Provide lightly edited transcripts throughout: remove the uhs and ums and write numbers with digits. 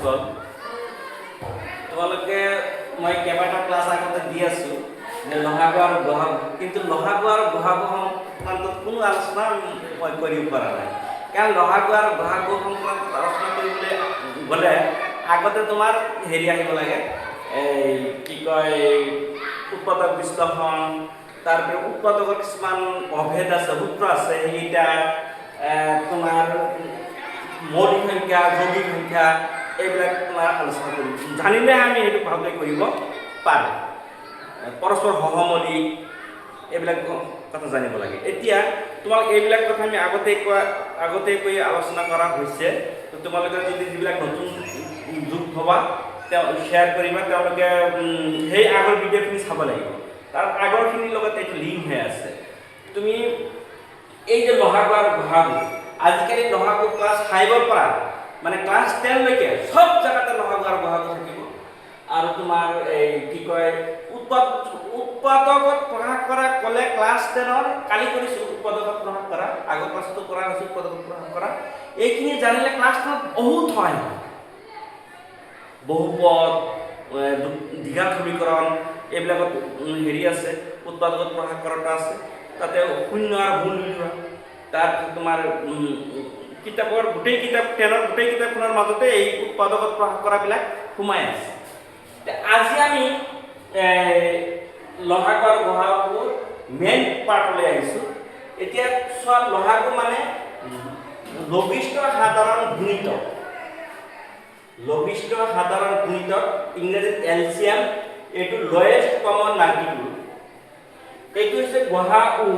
হ'ল তোমালোকে মই কেইবাটা ক্লাছ আগতে দি আছোঁ যে লহাগু আৰু বহাগু, কিন্তু লহাগু আৰু বহাগু সংক্ৰান্তত কোনো আলোচনা মই কৰিব পৰা নাই। কাৰণ লহাগু আৰু বহাগু সংক্ৰান্তত আলোচনা কৰিবলৈ গ'লে আগতে তোমাৰ হেৰি আহিব লাগে, এই কি কয় উৎপাদক বিশ্লেষণ, তাৰপিছত উৎপাদকৰ কিছুমান অভেদ আছে, সূত্ৰ আছে, সেইকেইটা তোমাৰ মৌলিক সংখ্যা, যৌগিক সংখ্যা, এইবিলাক তোমাৰ আলোচনা কৰিম, জানিলে আমি সেইটো ভালকৈ কৰিব পাৰোঁ। পৰস্পৰ সহমৌলিক এইবিলাক কথা জানিব লাগে। এতিয়া তোমাক এইবিলাক কথা আমি আগতেই আলোচনা কৰা হৈছে। তোমালোকে যদি যিবিলাক নতুন যোগ হ'বা শ্বেয়াৰ কৰিবা, তেওঁলোকে সেই আগৰ ভিডিঅ'খিনি চাব লাগিব, তাৰ আগৰখিনিৰ লগত এইটো লিংক হৈ আছে। তুমি এই যে লহাগু আৰু বহাগু, আজিকালি লহাগু ক্লাছ 5ৰ পৰা মানে ক্লাছ 10 লৈকে সব জেগাতে লহাগু আৰু বহাগু থাকিব। আৰু তোমাৰ এই কি কয় উৎপাদকত প্ৰকাশ কৰা ক'লে ক্লাছ 10ৰ কালি কৰিছোঁ উৎপাদকত প্ৰকাশ কৰা, আগৰ ক্লাছটো কৰা হৈছে উৎপাদকত প্ৰকাশ কৰা। এইখিনি জানিলে ক্লাছ 10ত বহুত সহায় হয়। বহুপদ, দ্বিঘাত সমীকৰণ এইবিলাকত হেৰি আছে, উৎপাদকত প্ৰকাশ কৰাটা আছে, তাতে শূন্য আৰু গুণ মিলোৱা, তাৰপিছত তোমাৰ কিতাপৰ গোটেই কিতাপখনৰ মাজতে এই উৎপাদকত প্ৰকাশ কৰাবিলাক সোমাই আছে। আজি আমি লহাগু আৰু বহাগু মেইন পাৰ্টলৈ আহিছোঁ। এতিয়া চোৱা, লহাগু মানে লঘিষ্ঠ সাধাৰণ গুণিতক। লঘিষ্ঠ সাধাৰণ গুণিতক ইংৰাজীত এলচিএম, এইটো লয়েষ্ট কমন মাল্টিপুল। এইটো হৈছে বহাগু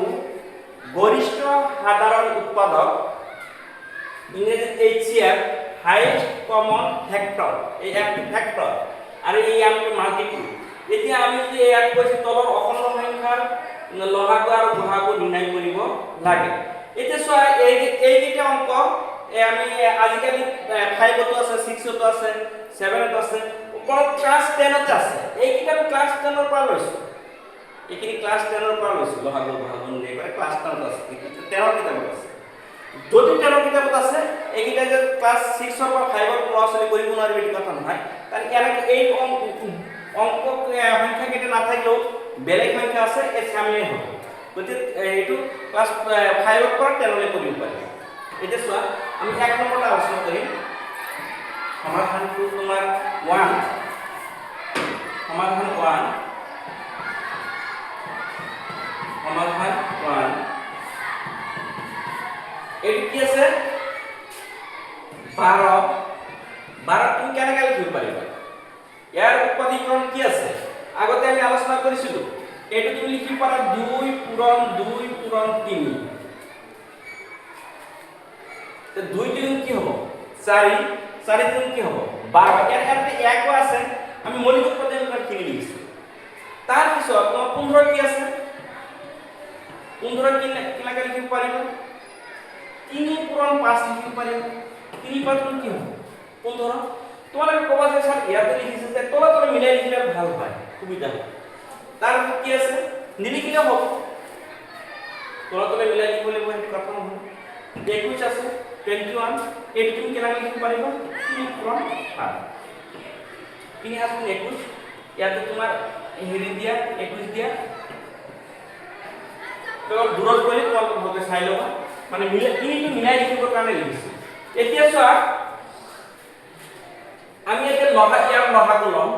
গৰিষ্ঠ সাধাৰণ উৎপাদক, ইংৰাজীত এইচচিএফ, হাইয়েষ্ট কমন ফেক্টৰ, এই একটো ফেক্টৰ আৰু এই আমটো মাল্টিপুল। এতিয়া আমি যদি ইয়াত কৈছোঁ তলৰ অখণ্ড সংখ্যাৰ লহাগু আৰু বহাগু নিৰ্ণয় কৰিব লাগে। এতিয়া চোৱা, এইকেইটা অংক আমি আজিকালি 5তো আছে, 6তো আছে, 7তো আছে, ওপৰত ক্লাছ 10তে আছে। এইকেইটা আমি ক্লাছ 10ৰ পৰা লৈছোঁ, এইখিনি ক্লাছ 10ৰ পৰা লৈছোঁ। লহাগু বহাগু নিৰ্ণয় কৰে ক্লাছ 10ত আছে, 10ৰ কিতাপত আছে। যদি 10ৰ কিতাপত আছে, এইকেইটা যে ক্লাছ 6ৰ পৰা 5ৰ ল'ৰা ছোৱালী কৰিব নোৱাৰিব এইটো কথা নহয়। কাৰণ এনেকৈ এই অংক সংখ্যাকেইটা নাথাকিলেও বেলেগ সংখ্যা আছে, এই চামিয়ে হ'ব। গতিকে এইটো ক্লাছ 5ৰ পৰা 10লৈ কৰিব পাৰি। এতিয়া চোৱা, আমি 1 নম্বৰটা আলোচনা কৰিম। সমাধানটো তোমাৰ 1, সমাধান 1, সমাধান 1। এইটো কি আছে? 12। 12 তুমি কেনেকৈ লিখিব পাৰিবা? ইয়াৰ উৎপাদীকৰণ কি আছে? আগতে আমি আলোচনা কৰিছিলোঁ। এইটো তুমি লিখিব পাৰা 2 পূৰণ 2 পূৰণ 3। 2 গুণ কি হ'ব? 4, 4 গুণ কি হ'ব? 12। ইয়াৰ কাৰণে 1 আছে, আমি মৌলিক উৎপাদীকৰণখিনি লিখিছোঁ। তাৰপিছত তোমাৰ 15 কি আছে? 15 কেনেকৈ লিখিব পাৰিবা? 3 পূৰণ 5 লিখিব পাৰিবা। 3 5 গুণ কি হ'ব? 15। তোমালোকে ক'বা যে স্যাৰ ইয়াতে লিখিছে যে তলে মিলাই লিখিলে ভাল হয়, সুবিধা হয়। তাৰপিছত কি আছে? নিলিখিলেও হ'ব, তলে মিলাই লিখিব লাগিব, সেইটো কথা নহয়। 21 আছে, 21। এইটো তুমি কেনেকৈ লিখিব পাৰিবা? 3 পূৰণ 7। 3 7 21। ইয়াতে তোমাৰ হেৰি দিয়া 21 দিয়া, অলপ দূৰত গ'লে তোমালোকে ভালকৈ চাই ল'বা, মানে তিনিটো মিলাই লিখিবৰ কাৰণে লিখিছোঁ। এতিয়া চোৱা, আমি এতিয়া ইয়াৰ লহাগু ল'ম,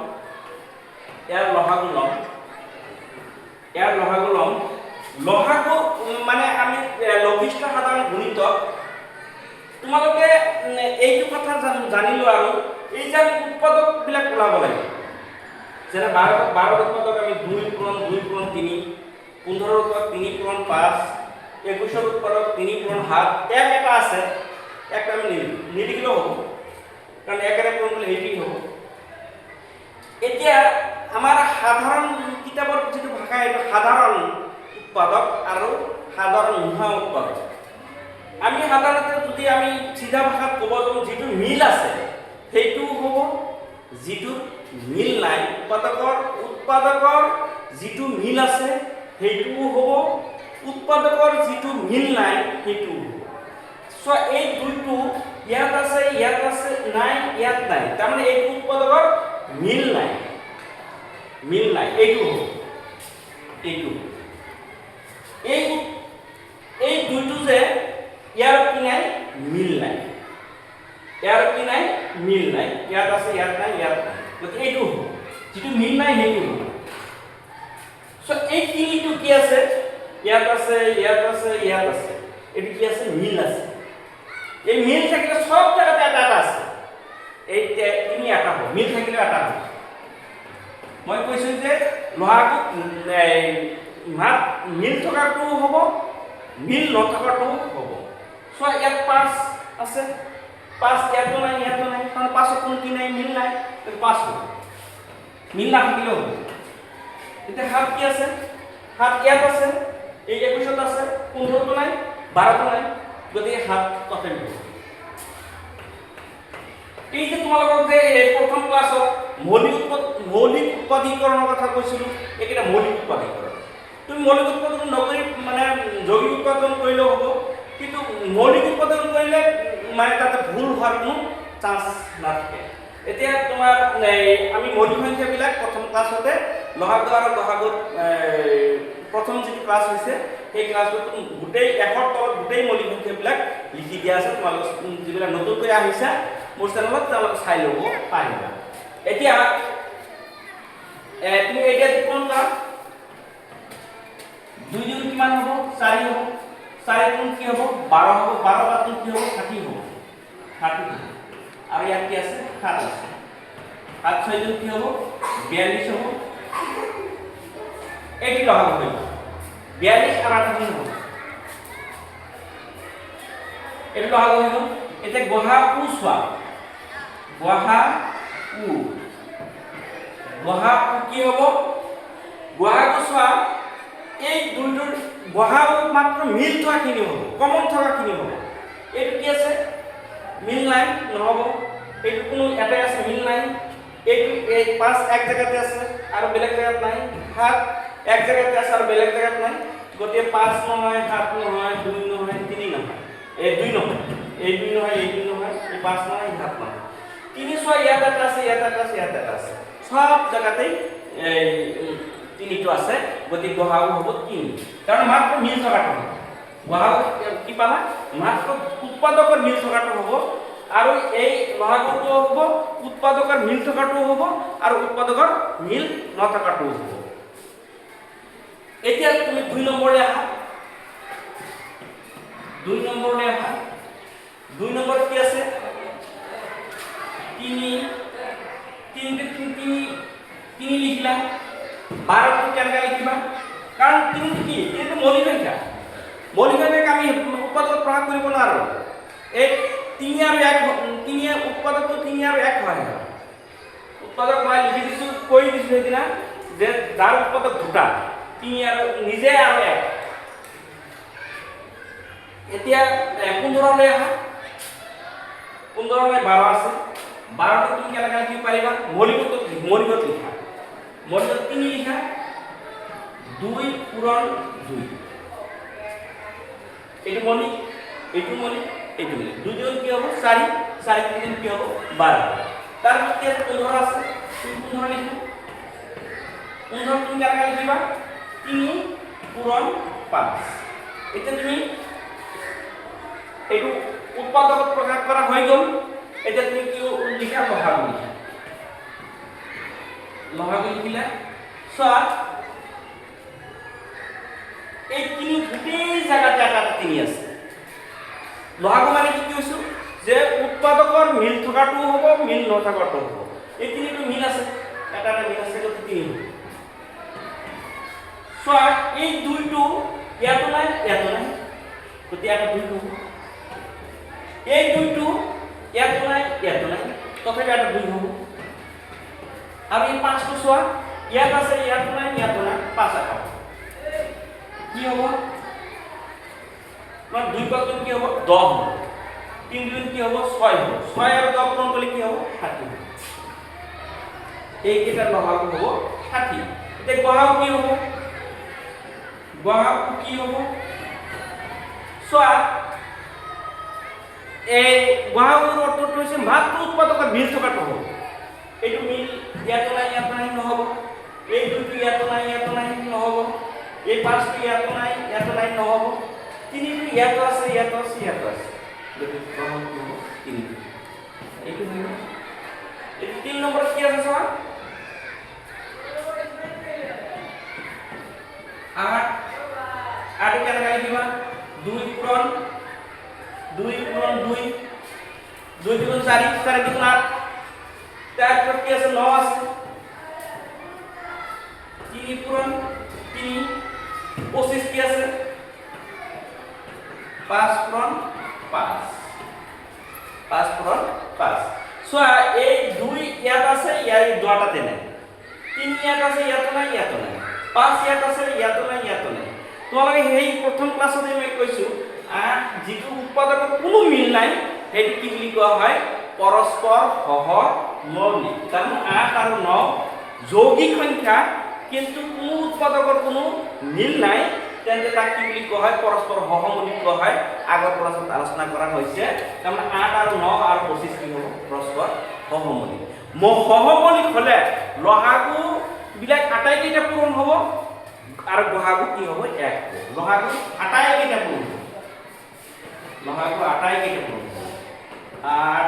লহাগু মানে আমি লঘিষ্ঠ সাধাৰণ গুণিতক। তোমালোকে এইটো কথা জানিলো, আৰু এই যে আমি উৎপাদকবিলাক ওলাব লাগে, যেনে 12 উৎপাদক আমি 2 পূৰণ 2 পূৰণ 3, 15 উৎপাদক 3 পূৰণ 5, 21 উৎপাদক 3 পূৰণ 7। এটা আছে, একটা আমি নিলিখিলেও হ'ব, কাৰণ 1 পূৰণ কৰিলে এইটোৱেই হ'ব। এতিয়া আমাৰ সাধাৰণ কিতাপৰ যিটো ভাষা, এইটো সাধাৰণ উৎপাদক আৰু সাধাৰণ নোহোৱা উৎপাদক। আমি সাধাৰণতে যদি আমি চিধা ভাষাত ক'ব যাওঁ, যিটো মিল আছে সেইটো হ'ব, যিটো মিল নাই, উৎপাদকৰ যিটো মিল আছে সেইটোও হ'ব, উৎপাদকৰ যিটো মিল নাই সেইটোও হ'ব। So এই দুইটো ইয়াত আছে নাই, ইয়াত নাই, তাৰমানে এই উৎপাদকৰ মিল নাই, এইটো হ'ব, এই দুইটো যে ইয়াৰ কি নাই, মিল নাই, ইয়াত আছে ইয়াত নাই, গতিকে এইটো হ'ব, যিটো মিল নাই সেইটো হ'ব। সো এই তিনিটো কি আছে, ইয়াত আছে, এইটো কি আছে, মিল আছে। এই মিল থাকিলে সব জায়গাতে এটা আছে, এই তিনি এটা হ'ব, মিল থাকিলে এটা হ'ব। মই কৈছো যে লোহাটো মিল থকাটো হ'ব, মিল নথকাটো হ'ব। সো ইয়াত 5 আছে, 5 ইয়াতো নাই, কাৰণ 5 কোনো কি নাই, মিল নাই, 5 হ'ব, মিল নাথাকিলেও হ'ব। এতিয়া 7 কি আছে, 7 ইয়াত আছে, এই 21 আছে, 15 নাই, 12 নাই, গতিকে 7 টটেল হ'ব। এই যে তোমালোকক যে প্ৰথম ক্লাছত মৌলিক উৎপাদীকৰণৰ কথা কৈছিলো, এইকেইটা মৌলিক উৎপাদীকৰণ। তুমি মৌলিক উৎপাদন নকৰি মানে যৌগিক উৎপাদন কৰিলেও হ'ব, কিন্তু মৌলিক উৎপাদন কৰিলে মানে তাতে ভুল হোৱাৰ কোনো চান্স নাথাকে। এতিয়া তোমাৰ আমি মৌলিক সংখ্যাবিলাক প্ৰথম ক্লাছতে লহাগু আৰু গহাগুৰ প্ৰথম যিটো ক্লাছ হৈছে সেই ক্লাছটোত গোটেই একৰ তলত গোটেই মৌলিক সংখ্যাবিলাক লিখি দিয়া আছে। তোমালোক যিবিলাক নতুনকৈ আহিছা মোৰ চেনেলত তেওঁলোকে চাই ল'ব পাৰিবা। এতিয়া তুমি এতিয়া কোন কাম 2 গুণ কিমান হ'ব, 4 হ'ব, 4 গুণ কি হ'ব, 12 হ'ব, 12 বা গুণ কি হ'ব, 30 হ'ব, 30 হ'ব। আৰু ইয়াত কি আছে, 7 আছে, 7 6 গুণ কি হ'ব, 42 হ'ব। এইটি লগাব হইল 42 আর 28 হ'ব, এটি লগাব হইল। এতে গহা উ সোয়া, গহা উ কি হ'ব, গহা উ সোয়া এই দুইটোৰ গহা উ মাত্ৰ মিল থকাখিনি হ'ব, কমন থকাখিনি হ'ব। এইটো কি আছে, মিল নাই, নহ'ব। এইটো কোনো এটা আছে, মিল নাই। এইটো এই 5 এক জায়গাতে আছে আৰু বেলেগ জায়গাত নাই, 7 এক জায়গাতে আছে আৰু বেলেগ জায়গাত নাই। গতিকে 5 নহয়, 7 নহয়, 2 নহয়, 3 নহয়, এই 2 নহয়, এই 2 নহয়, এই 2 নহয়, এই 5 নহয়, এই 7 নহয়, 3 6 ইয়াত এটা আছে, ইয়াত এটা আছে, ইয়াত এটা আছে, সব জায়গাতেই এই তিনিটো আছে। গতিকে গহাও হ'ব 3, কাৰণ মাত্ৰ মিল থকাটো হ'ব। গহাও কি পালা, মাত্ৰ উৎপাদকৰ মিল থকাটো হ'ব, আৰু এই লহাগুটো হ'ব উৎপাদকৰ মিল থকাটো হ'ব, আৰু উৎপাদকৰ মিল নথকাটো হ'ব। এতিয়া তুমি 2 নম্বৰলৈ আহা, 2 নম্বৰলৈ আহা। 2 নম্বৰত কি আছে, 3 লিখিলা। 12 কেনেকৈ লিখিবা, কাৰণ 3 কি, এইটো মৌলিক সংখ্যা। মৌলিক সংখ্যাক আমি উৎপাদক প্ৰকাশ কৰিব নোৱাৰোঁ। এই 3 আৰু 1, 3 উৎপাদকটো 3 আৰু 1 হয়। উৎপাদক মই লিখি দিছোঁ, কৈ দিছোঁ সেইদিনা যে যাৰ উৎপাদক দুটা, 3 আৰু নিজে আৰু 1। এতিয়া 15লৈ আহা, 15লৈ 12 আছে। 12টো তুমি কেনেকৈ লিখিব পাৰিবা, মৌলিকত লিখা, মৌলিকত 3 লিখা, 2 পূৰণ 2, এইটো মৌলিক, এইটো মৌলিক, এইটো মৌলিক। 2 জন কি হ'ব, 4, 4 3 কি হ'ব, 12। তাৰপিছত কি আছে, 15 আছে, তুমি 15 লিখা। 15 তুমি কেনেকৈ লিখিবা, 3 পূৰণ 5। এতিয়া তুমি এইটো উৎপাদকত প্ৰকাশ কৰা হৈ গ'ল। এতিয়া তুমি কি লিখা, লহাগু লিখা, লহাগু লিখিলা। চোৱা এই 3 গোটেই জায়গাতে এটা 3 আছে। লহাগু মানে কি কৈছো, যে উৎপাদকৰ মিল থকাটো হ'ব, মিল নথকাটো হ'ব। এই 3টো মিল আছে, এটা মিল আছে, গতিকে 3 হ'ব। চোৱা এই 2টো ইয়াতো নাই, ইয়াতো নাই, গতিকে এটা 2 হ'ব। এই 2টো ইয়াতো নাই, ইয়াতো নাই, তথাপি এটা 2 হ'ব। আৰু এই 5টো চোৱা, ইয়াত আছে, ইয়াতো নাই, ইয়াতো নাই, 5 এটা কি হ'ব, 2 × 2 কি হ'ব, 10 হ'ব। 3 × 2 কি হ'ব, 6 হ'ব। 6 আৰু 10 পূৰণ কৰিলে কি হ'ব, 60 হ'ব। এইকেইটা লহাগু হ'ব 60। এতিয়া গহাগু কি হ'ব, গহাগু কি হ'ব, চোৱা এই গহাগুৰ অৰ্থটো হৈছে মাত্ৰ উৎপাদকৰ মিল থকাটো হ'ব। এইটো মিল ইয়াতো নাই নহ'ব, এই দুইটো ইয়াতো নাই নহ'ব, এই পাঁচটো ইয়াতো নাই নহ'ব, তিনিটো ইয়াতো আছে ইয়াতো আছে। এইটো এইটো 3 নম্বৰত কি আছে চোৱা, 8 কেনেকৈ লিখিবা, 2 পূৰণ 2 2 2 4 4 2 8, তাৰপিছত কি আছে 9 আছে, 3 পূৰণ 3 25 কি আছে, 5 পূৰণ 5 পূৰণ 5। চোৱা এই 2 ইয়াত আছে, ইয়াৰ দুটাতে নাই, 3 ইয়াত আছে ইয়াতো নাই 5 ইয়াত আছে ইয়াতো নাই। তোমালোকে সেই প্ৰথম ক্লাছতে মই কৈছো যিটো উৎপাদকৰ কোনো মিল নাই সেইটো কি বুলি কোৱা হয়, পৰস্পৰ সহমৌলিক। কাৰণ 8 আৰু 9 যৌগিক সংখ্যা কিন্তু কোনো উৎপাদকৰ কোনো মিল নাই, তেন্তে তাক কি বুলি কোৱা হয়, পৰস্পৰ সহমৌলিক কোৱা হয়। আগৰ ক্লাছত আলোচনা কৰা হৈছে। তাৰমানে 8 আৰু 9 আৰু 25 কি হ'ব, পৰস্পৰ সহমৌলিক। সহমৌলিক হ'লে লহাগু বিলাক আটাইকেইটা পূৰণ হ'ব আৰু গহাগু কি হ'ব, 1 হ'ব। লহাগু আটাইকেইটা পূৰণ হ'ব, 8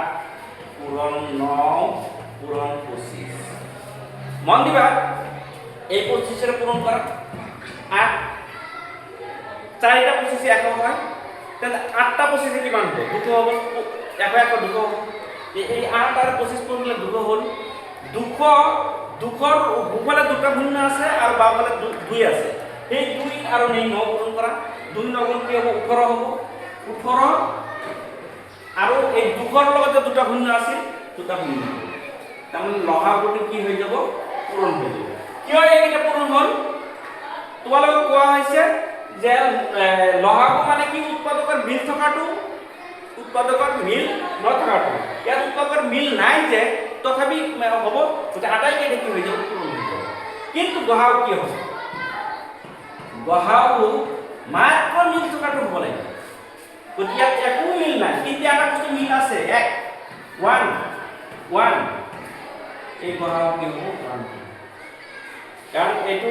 পূৰণ 9 পূৰণ 25। মন দিবা, এই 25 পূৰণ কৰা 8 4টা 25 1 হয়, তেন্তে 8টা 25 কিমান হ'ব, 2 হ'ব, 1 2 হ'ব। এই 8 আৰু 25 পূৰণ হ'লে 2 হ'ল। 200 সোঁফালে দুটা শূন্য আছে আৰু বাওঁফালে 2 আছে, সেই 2 আৰু 9 পূৰণ কৰা, 2 9 কি হ'ব, 18 হ'ব। 18 আৰু এই 200ৰ লগত দুটা শূন্য আছিল, দুটা শূন্য হ'ব। তাৰমানে লহাগুটো কি হৈ যাব, পূৰণ হৈ যাব। কিয় এইকেইটা পূৰণ হ'ল, তোমালোকক কোৱা হৈছে যে লহাগু মানে কি, উৎপাদকৰ মিল থকাটো, উৎপাদকৰ মিল নথকাটো। ইয়াত উৎপাদকৰ মিল নাই যে তথাপি হ'ব, আটাইকেইটা কি হৈ যাব, পূৰণ হৈ যাব। কিন্তু গহাগু কি হ'ব, গহাগু মাত্ৰ মিল থকাটো হ'ব লাগিব। গতিকে ইয়াত একো মিল নাই, কিন্তু এটা বস্তু মিল আছে, 1 এই গহাগু কি হ'ব, 1। কাৰণ এইটো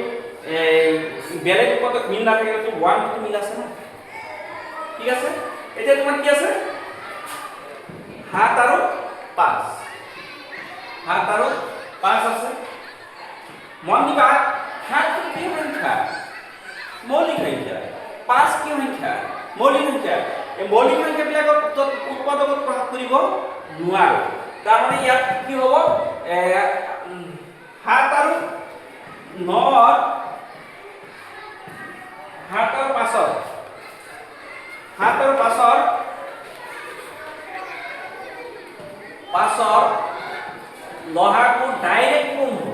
বেলেগ উৎপাদক মিল নাথাকিলেতো 1 মিল আছে না, ঠিক আছে। এতিয়া তোমাৰ কি আছে, 7 আৰু 5 আছে। মন দিবা, 7 কি সংখ্যা, মৌলিক সংখ্যা, 5 কি সংখ্যা, মৌলিক সংখ্যা। এই মৌলিক সংখ্যাবিলাকক উৎপাদকত প্ৰকাশ কৰিব নোৱাৰো। তাৰমানে ইয়াত কি হ'ব, 7 আৰু 9 7 আৰু 5 লহাগু ডাইৰেক্ট পূৰণ হ'ব।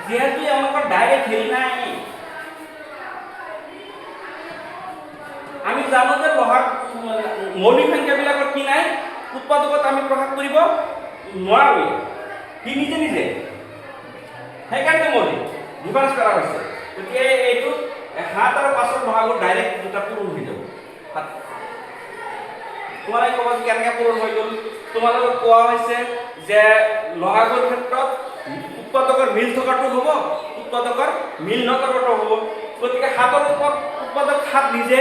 যেহেতু আমাকৰ ডাইৰেক্ট হেৰি নাই, আমি জানো যে মৌলিক সংখ্যাবিলাকৰ কি নাই, উৎপাদকত আমি প্ৰকাশ কৰিব নোৱাৰোঁ, সি নিজে সেইকাৰণে মৌলিক ডিফাৰেন্স কৰা হৈছে। গতিকে এইটো 7 আৰু 5 লহাগু ডাইৰেক্ট দুটা পূৰণ হৈ যাব। তোমালোকে ক'ব কেনেকৈ পূৰণ হৈ গ'ল, তোমালোকক কোৱা হৈছে যে লহাগুৰ ক্ষেত্ৰত উৎপাদকৰ মিল থকাটো হ'ব, উৎপাদকৰ মিল নথকাটো হ'ব। গতিকে 7ৰ উৎপাদক 7 নিজে,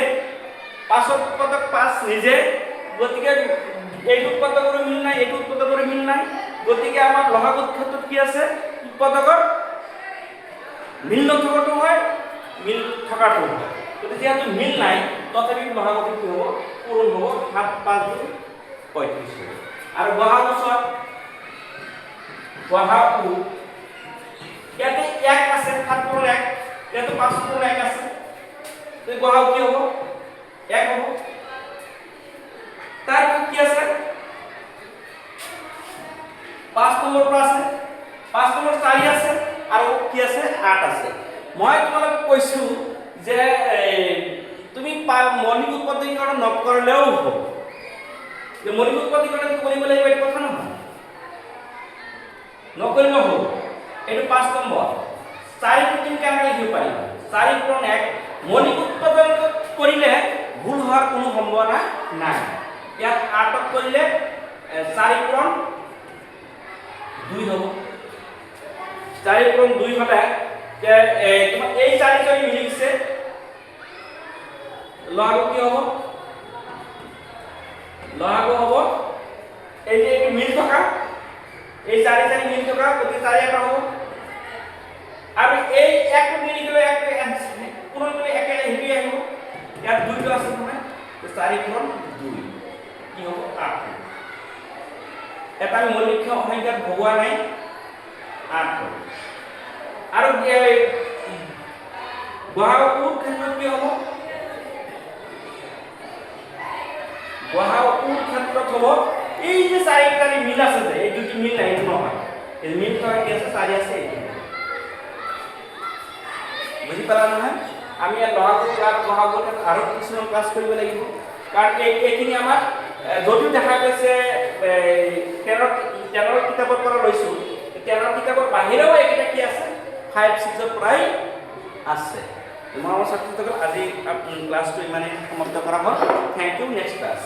5ৰ উৎপাদক 5 নিজে। গতিকে এইটো উৎপাদকৰ মিল নাই, এইটো উৎপাদকৰ মিল নাই। গতিকে আমাৰ লহাগুৰ ক্ষেত্ৰত কি আছে, উৎপাদকৰ মিল নথকাটো হয়, মিল থকাটো হয়। গতিকে যিহেতু মিল নাই তথাপি লহাগুটো কি হ'ব, পূৰণ হ'ব। 7 5 35 হ'ব। আৰু গহাগু চোৱা, গহাগু ইয়াতে 1 আছে, 7 পূৰণ 1, ইয়াতে 5 পূৰণ 1 আছে, গহাগু কি হ'ব, 1 হ'ব। তাৰপিছত কি আছে, 5 নম্বৰটো আছে, 5 নম্বৰ 4 আছে আৰু কি আছে, 8 আছে। মই তোমালোকক কৈছো যে তুমি মৌলিক উৎপাদকীকৰণ নকৰিলেও হ'ব, মৌলিক উৎপাদকীকৰণ কৰিব লাগিব, এইটো কথা নহয়, নকৰিলেও হ'ব। এইটো 5 নম্বৰ। 4টো তুমি কেনেকৈ লিখিব পাৰিবা, 4 পূৰণ 1। মৌলিক উৎপাদন কৰিলে ভুল হোৱাৰ কোনো সম্ভাৱনা নাই। ইয়াত 8 কৰিলে 4 পূৰণ 2 হ'ব 4 পূৰণ 2 হলে তোমাৰ এই 4 যদি মিলি গৈছে লহাগু কি হ'ব লহাগু হ'ব এই যে মিল থকা এই 4 4 মিল থকা প্রতি 4 এটা হ'ব আৰু এই একটো মিলি গলে একটো পূৰণ কৰি একে হেৰি আহিব ইয়াত 2 টো আছে মানে 4 পূৰণ 2 কি হ'ব 8 এটা মৌলিক সংখ্যাত ভগোৱা নাই 8 আৰু গহাগৰ ক্ষেত্ৰত কি হ'ব গহাগৰ ক্ষেত্ৰত হ'ব এই যে 4টা মিল আছে যে এই দুটি মিল নাই এইটো নহয় এই মিল থকা কি আছে 4 আছে বুজি পালা নহয় আমি লহাগৰ ক্লাস গহাগৰ আৰু কিছুমান ক্লাস কৰিব লাগিব কাৰণ এইখিনি আমাৰ যদিও দেখা গৈছে 13 কিতাপৰ পৰা লৈছো 13 কিতাপৰ বাহিৰেও এইটা কি আছে 5 6 ৰ পৰাই আছে মই ছাত্ৰসকল আজি ক্লাসটো ইমানে সমাপ্ত কৰা হ'ল থ্যাংক ইউ নেক্সট ক্লাস